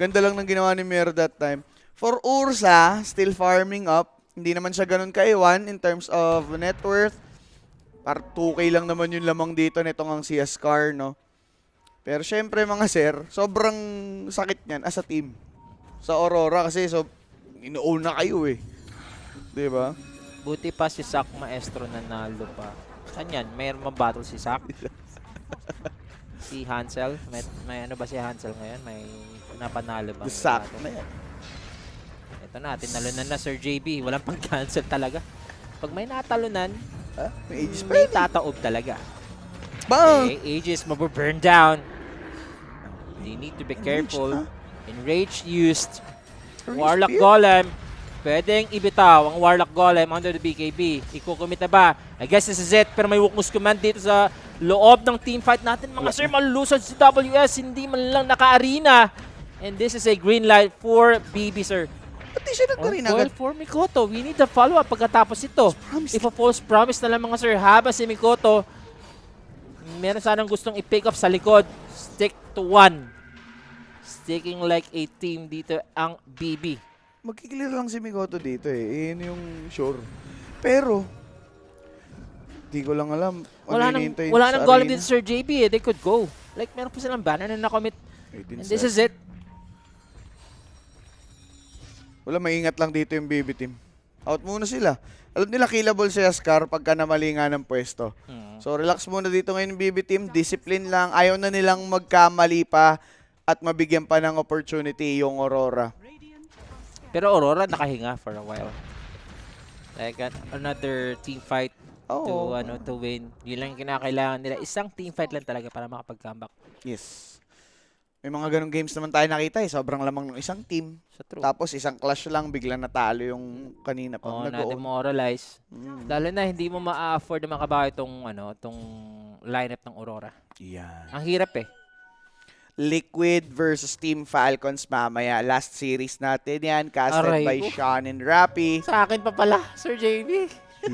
Ganda lang ng ginawa ni Miero that time. For Ursa, still farming up. Hindi naman siya ganun ka-1 in terms of net worth. Par 2K lang naman yung lamang dito nitong ang CS Car, no? Pero syempre mga sir, sobrang sakit niyan as a team. Sa Aurora kasi ino-own na kayo eh. 'Di ba? Buti pa si Zac Maestro nanalo pa. Saan yan? Mayroon mabattle si Zac? Si Hansel? May ano ba si Hansel ngayon? May napanalo ba? Zac na yan. Ito na, tinalunan na Sir JB. Walang pang-cancel talaga. Pag may natalunan, May Aegis pa may yun eh. tataob talaga. Bang! Okay, Aegis mabu-burn down. They need to be careful. na. Enrage used. Enrage Warlock spear? Golem. Pwedeng ibitaw ang Warlock Golem under the BKB. Iko-commit na ba? I guess this is it. Pero may Wukmus command dito sa loob ng teamfight natin. Mga sir, malulusad si WS. Hindi man lang naka-arena. And this is a green light for BB, sir. Ba't di siya nagkarin Well, agad? for Mikoto, we need the follow-up pagkatapos ito. Promise. If a false promise na lang mga sir, habang si Mikoto, meron sanang gustong i-pick up sa likod. Stick to one. Sticking like a team dito ang BB. Magkiklear lang si Mikoto dito eh. Iyon yung sure. Pero, di ko lang alam. Wala nang golem dito Sir JB eh. They could go. Like, meron pa silang banner na nakomit. And this is it. Wala, maingat lang dito yung BB team. Out muna sila. Alam nila killable si Yaskar pagka namali nga ng pwesto. So, relax muna dito ngayon yung BB team. Discipline lang. Ayaw na nilang magkamali pa at mabigyan pa ng opportunity yung Aurora. Pero Aurora nakahinga for a while. Like another team fight to win. Yun lang yung kinakailangan nila. Isang team fight lang talaga para makapag-comeback. Yes. May mga ganong games naman tayo nakita eh. Sobrang lamang ng isang team. So true. Tapos isang clash lang, biglang natalo yung kanina pa. Oo, na-demoralize. Lalo na hindi mo ma-afford na makabawi itong lineup ng Aurora. Yeah. Ang hirap eh. Liquid versus Team Falcons mamaya. Last series natin yan. Casted Aray by ko. Sean and Rappy. Sa akin pa pala, Sir JB.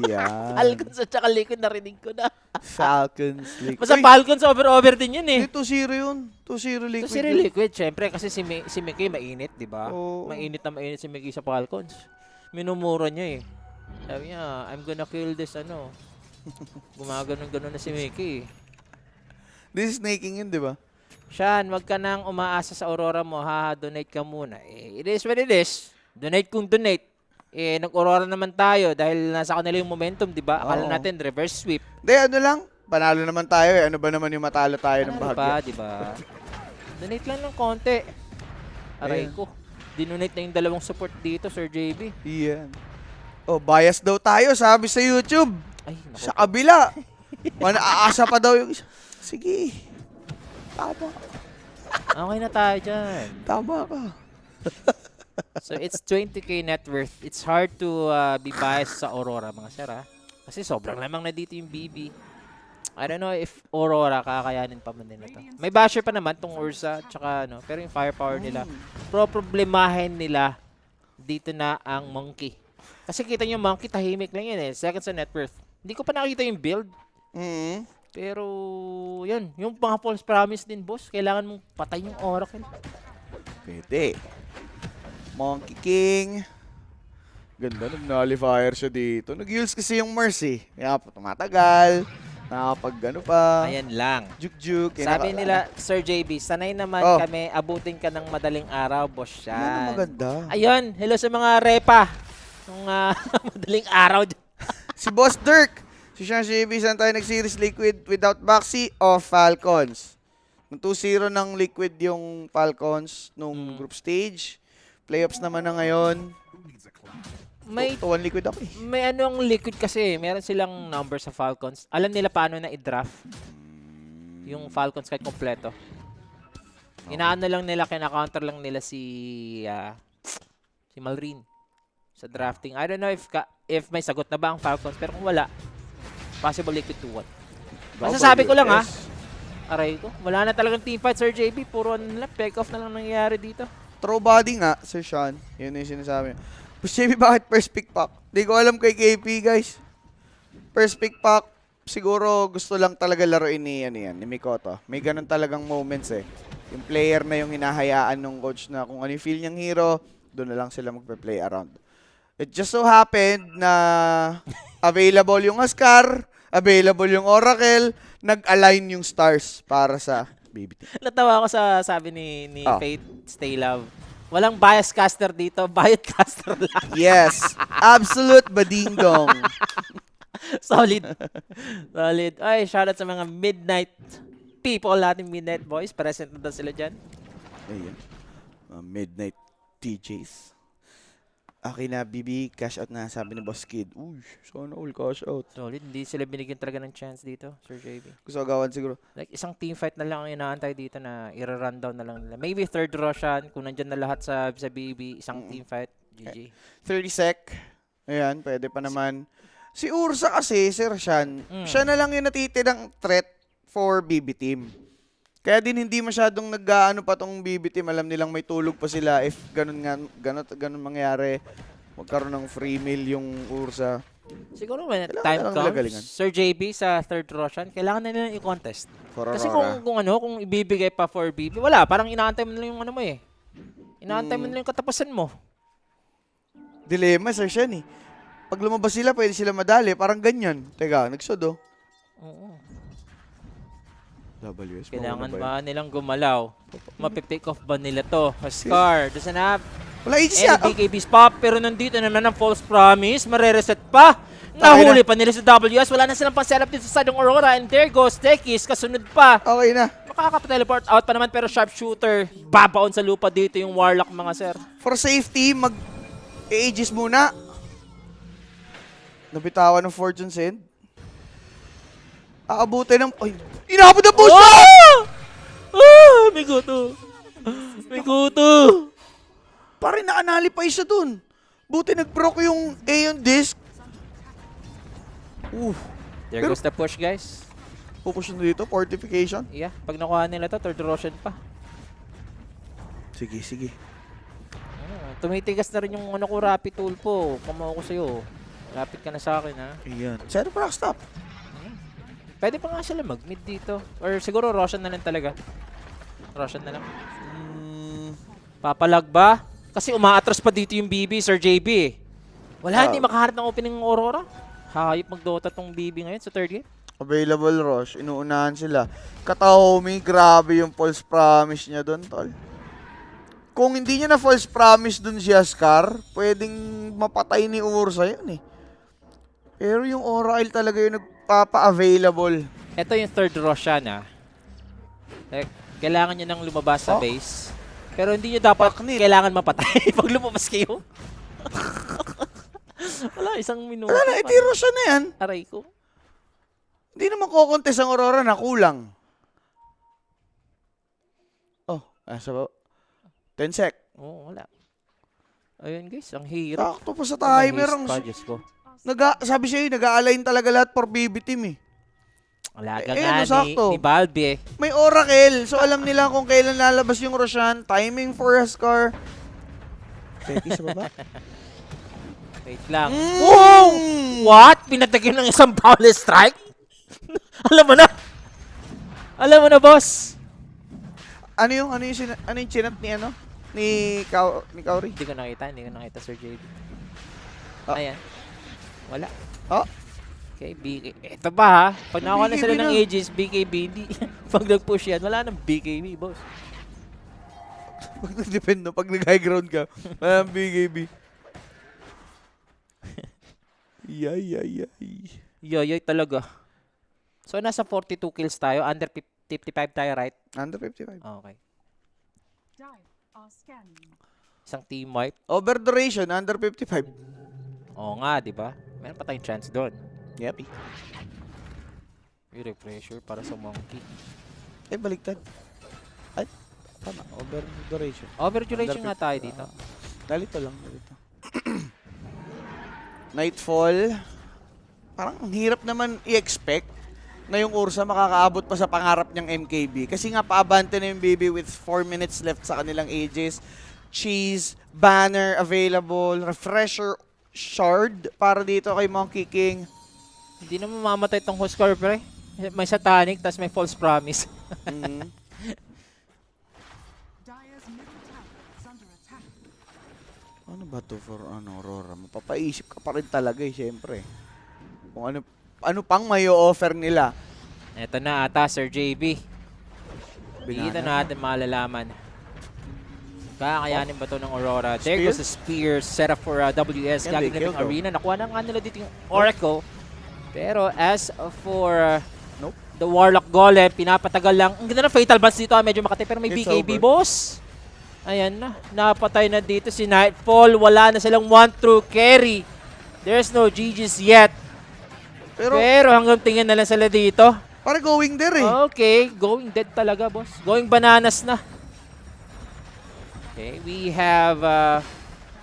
Yeah. Falcons at saka Liquid narinig ko na. Falcons, Liquid. Basta Falcons over din yun eh. 2-0 yun. 2-0 Liquid. So, si Liquid, syempre, kasi si Mickey mainit, di ba? Oo. Mainit si Mickey sa Falcons. Minumura niya eh. Sabi niya, I'm gonna kill this, gumaganon-ganon na si Mickey eh. This is snaking yun, di ba? Sean, wag ka nang umaasa sa Aurora mo, donate ka muna. It is what it is. Donate kung donate. Nag-Aurora naman tayo dahil nasa kanila yung momentum, di ba? Akala Oo. natin reverse sweep. Hindi, lang. Panalo naman tayo eh. Ano ba naman yung matalo tayo ng Ano pa, bahagya? di ba? Donate lang ng konti. Aray ko. Dinonate na yung dalawang support dito, Sir JB. Yan. Oh, bias daw tayo, sabi sa YouTube. Ay, naku. Sa kabila. Aasa pa daw yung isa. Sige. Tama. Okay na tayo dyan. Tama ka. So, it's 20k net worth. It's hard to be biased sa Aurora, mga sir, ha? Kasi sobrang lamang na dito yung BB. I don't know if Aurora kakayanin pa man nila to. May basher pa naman tong Ursa, tsaka pero yung firepower nila, problemahin nila dito na ang Monkey. Kasi kita nyo, Monkey tahimik lang yan eh. Second sa net worth. Hindi ko pa nakita yung build. Pero, yan. Yung mga false promise din, boss. Kailangan mong patay yung Oracle. Pwede. Monkey King. Ganda, nag-nullifier siya dito. Nag-use kasi yung Mercy. Kaya pa tumatagal. Nakapag pa. Ayan lang. Juk-juk. Sabi nila, Sir JB, sanay naman Oh. kami, abutin ka ng madaling araw, boss Ano yan. maganda? Ayun, hello sa mga repa. Nung madaling araw. Si Boss Dirk. Si Sean JB, saan tayo nag-series Liquid without Baxi o Falcons? Nung 2-0 ng Liquid yung Falcons nung group stage. Playoffs naman na ngayon. May 2-1 Liquid ako eh. may anong Liquid kasi, meron silang number sa Falcons. Alam nila paano na i-draft yung Falcons kahit kompleto. Inaano lang nila, kina-counter lang nila si Malrin sa drafting. I don't know if may sagot na ba ang Falcons, pero kung wala, possible Liquid 2-1. Masasabi ko lang aray ko, wala na talagang teamfight, Sir JB. Puro pick-off na lang nangyayari dito. Throw body nga, Sir Sean. Yun yung sinasabi niya. Boss JB, bakit first pick pack? Di ko alam kay KP, guys. First pick pack, siguro gusto lang talaga laruin ni Mikoto. May ganun talagang moments eh. Yung player na yung hinahayaan ng coach na kung ano yung feel niyang hero, doon na lang sila magpe-play around. It just so happened na available yung Huskar, available yung Oracle, nag-align yung stars para sa BBT. Natawa ako sa sabi ni Oh. Faith Stay Love. Walang bias caster dito, bias caster lang. Yes, absolute badingdong. Solid. Solid. Ay, shoutout sa mga midnight people natin, midnight boys. Present na daw sila dyan. Ayun. Midnight TJs. Okay na, BB, cash out na, sabi ni Boss Kid. Uy, sana all cash out. Solid. Hindi sila binigyan talaga ng chance dito, Sir JB. Gusto agawan siguro. Like, isang team fight na lang ang inaantay dito na i-rundown na lang nila. Maybe third Roshan, kung nandyan na lahat sa BB, isang team fight. GG. 30 sec. Ayan, pwede pa naman. Si Ursa kasi, si Rashan, siya na lang yung natitirang threat for BB team. Kaya din hindi masyadong nag-aano pa tong BB team. Alam nilang may tulog pa sila if ganun mangyari. Magkaroon ng free meal yung Ursa. Siguro when Kailangan time na lang nila galingan. comes, Sir JB sa third Roshan, kailangan na nila i-contest. For Kasi Aurora. kung ibibigay pa for BB, wala, parang inaantay mo na lang yung ano mo eh. Inaantay mo na lang yung katapusan mo. Dilemma, Sir Shen eh. Pag lumabas sila, pwede sila madali. Parang ganyan. Teka, nagsod oh. Oo. WS. Kailangan mauna ba nilang gumalaw? Mapipick off ba nila to? Huskar, doesn't have Wala ages siya. any BKB spot, pero nandito naman ang false promise. Marereset pa. Nahuli pa nila sa WS. Wala na silang pa-setup dito sa side ng Aurora. And there goes Tekis. Kasunod pa. Okay na. Makaka-teleport out pa naman, pero sharpshooter. Babaon sa lupa dito yung Warlock, mga sir. For safety, ages muna. Nabitawan ng Fortune Send. Aabutin ng... Ay, inabot na push! Oh! Ah! May guto. May guto. Pare, nakanalipay siya dun. Buti nag-proc yung Aeon Disc. There Pero- goes the push, guys. Pupush na dito, fortification. Yeah, pag nakuha nila to, third Roshan pa. Sige, sige. Tumitigas na rin yung ano ko, Rapid Tulpo. Kamaw ko sa'yo. Rapid ka na sa akin, ha? Ayan. Zero proc stop. Pwede pa nga sila mag-mid dito. Or siguro Roshan na lang talaga. Roshan na lang. Papalag ba? Kasi umaatras pa dito yung BB, Sir JB. Wala, hindi makaharap ng opening ng Aurora. Hayop mag-Dota tong BB ngayon sa third game. Available rush. Inuunahan sila. Kataomi, grabe yung false promise niya doon, tol. Kung hindi niya na false promise doon si Huskar, pwedeng mapatay ni Ursa yun eh. Pero yung Oracle talaga yung nagpapa-available. Ito yung third Roshan, ha? Like, kailangan nyo nang lumabas sa Oh. base. Pero hindi nyo dapat Paknit. kailangan mapatay pag lumabas kayo. Wala, isang minuto. Wala na, itiro siya na yan. Aray ko. Hindi naman kukontes ang Aurora na kulang. Oh, asa ba? 10 sec. Oo, wala. Ayun guys, ang hirap. Sakto pa sa timer. Diyos ko. Sabi siya yun, nag-a-align talaga lahat for BB team eh. Alaga Eh, nga ano, sakto. ni Balbi eh. May Oracle, so alam nila kung kailan lalabas yung Roshan. Timing for Huskar. Peki sa baba. Wait lang. Wow! What? Pinatagin ng isang powerless strike? Alam mo na. Alam mo na, boss. Ano yung chinat ni ano? Ni Kauri? Hindi ko nakita, Sir JB. Ah. Ayan. Wala. Oh, Okay, BK. Ito pa ha. Pag nakakuha na BKB sila ng na. ages, BKB, hindi. Pag nag-push yan, wala nang BKB, boss. pag nag-depend no, pag nag-high ground ka, walang BKB. Yay. Yoyoy talaga. So, nasa 42 kills tayo. Under 55 tayo, right? Under 55. Okay. Dive are scanning. Isang team wipe. Over duration, under 55. Oo nga, di ba? Meron pa tayong chance doon. Yep. Yung pressure para sa monkey. Eh, baliktad. Ay, tama. Over duration. Over duration Under nga tayo dito. Dalito lang. Nightfall. Parang ang hirap naman i-expect na yung Ursa makakaabot pa sa pangarap niyang MKB. Kasi nga paabante na yung BB with 4 minutes left sa kanilang ages. Cheese, banner available, refresher, shard para dito kay Monkey King. Hindi na mamamatay tong Huskar, pre. May satanic, tas may false promise. Mhm. Dire's middle tower is under attack. Ano ba to for Aurora? Mapapaisip ka pa rin talaga syempre. Kung ano pang may offer nila. Eto na ata, Sir JB. Dito Binana. natin malalaman. Kakayanin ba to ng Aurora? There goes the spear set up for WS. Can they Gagawin kill ng though? arena. Nakuha na nga nila dito yung Oracle. Pero as for Nope. the Warlock Golem, pinapatagal lang. Ang ganda ng Fatal Bounce dito. Medyo makati pero may It's BKB, over. boss. Ayan na. Napatay na dito si Nightfall. Wala na silang one true carry. There's no GG's yet. Pero hanggang tingin na lang sila dito. Para going there eh. Okay, going dead talaga, boss. Going bananas na. Okay, we have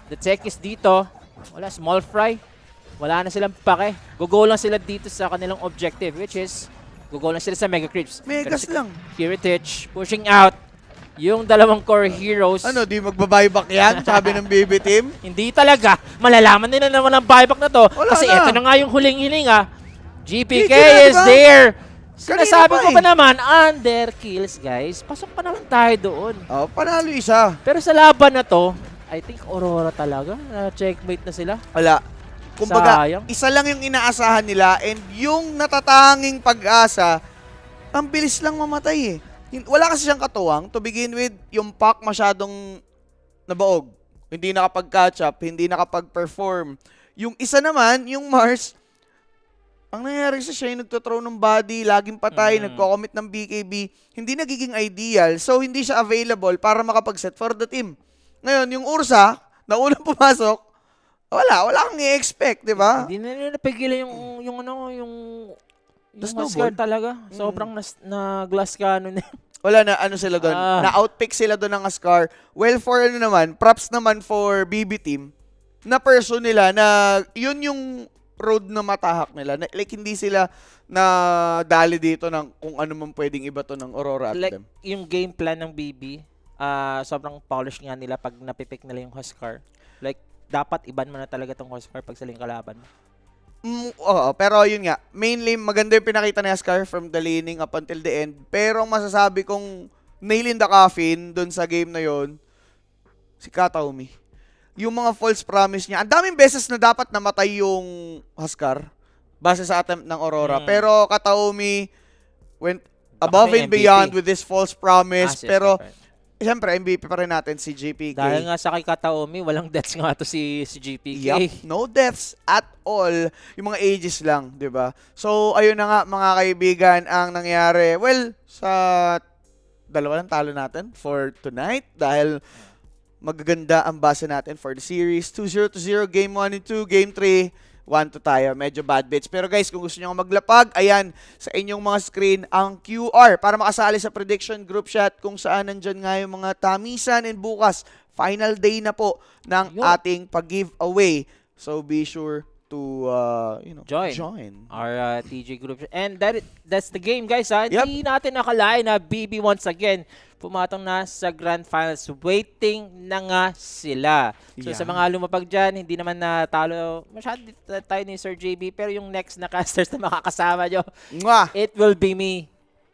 the Techies dito. Wala, small fry. Wala na silang pake. Go lang sila dito sa kanilang objective, which is go lang sila sa Mega Creeps. Megas lang. Heritage pushing out yung dalawang core heroes. Ano, di magbabuyback yan? Sabi ng BB team. Hindi talaga. Malalaman nila naman ang buyback na to. Wala Kasi na. ito na nga yung huling-hiling GPK GK na, is diba? there. Kanina Sinasabi pa ko eh. ba naman, under kills, guys. Pasok pa naman tayo doon. Oh, panalo isa. Pero sa laban na to, I think Aurora talaga. Checkmate na sila. Wala. Kumbaga, Sayang. isa lang yung inaasahan nila and yung natatanging pag-asa, ang bilis lang mamatay eh. Wala kasi siyang katuwang. To begin with, yung pack masyadong nabaog. Hindi nakapag-catch up, hindi nakapag-perform. Yung isa naman, yung Mars, ang nangyayari siya yung nagtothrow ng body, laging patay, nagko-commit ng BKB, hindi nagiging ideal. So, hindi siya available para makapag-set for the team. Ngayon, yung Ursa, na unang pumasok, wala kang i-expect, di ba? Hindi na nila napigilan yung snowball. Huskar talaga. Sobrang na glass cannon. Wala na, ano sila doon, Ah. na-outpick sila doon ng Ascar. Well, for ano naman, props naman for BB team, na person nila na yun yung road na matahak nila. Like, hindi sila na dali dito ng kung ano man pwedeng iba to ng Aurora at Like, them. yung game plan ng BB, sobrang polish nga nila pag napipick nila yung Huskar. Like, dapat iban mo na talaga tong Huskar pag sila yung kalaban. Oo, pero yun nga, mainly maganda yung pinakita ni Ascar from the laning up until the end. Pero ang masasabi kong nail in the coffin doon sa game na yon, si Kataomi. Yung mga false promise niya, ang daming beses na dapat namatay yung Huskar base sa attempt ng Aurora. Pero Kataomi went above Baka and MVP. beyond with this false promise. Assist Pero ka pa. siyempre, MVP pa rin natin si JPK. Dahil nga sa kay Kataomi, walang deaths nga to si GPK. Yup, no deaths at all. Yung mga ages lang, 'di ba? So, ayun na nga mga kaibigan ang nangyari. Well, sa dalawa lang talo natin for tonight dahil magaganda ang base natin for the series. 2-0 to 0, game 1 and 2, game 3, 1-2 tayo. Medyo bad bits. Pero guys, kung gusto nyo maglapag, ayan, sa inyong mga screen, ang QR para makasali sa prediction group chat kung saan nandyan nga yung mga tamisan and bukas, final day na po ng Yun. ating pag-giveaway. So be sure to, Join. Our TG group. And that's the game, guys. Yep. Hindi natin nakalain na BB once again pumatong na sa Grand Finals. Waiting na nga sila. So Yeah. sa mga lumapag dyan, hindi naman natalo masyado tayo ni Sir JB. Pero yung next na casters na makakasama nyo, Mwah! it will be me.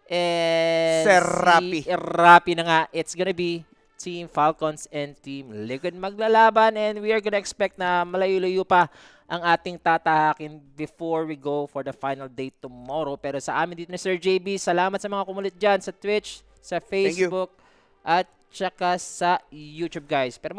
And Sir Rapi. Si Rapi na nga. It's gonna be Team Falcons and Team Liquid maglalaban. And we are gonna expect na malayo-layo pa ang ating tatahakin before we go for the final day tomorrow. Pero sa amin dito ni Sir JB, salamat sa mga kumulit dyan sa Twitch, sa you. Facebook, at saka sa YouTube, guys. Pero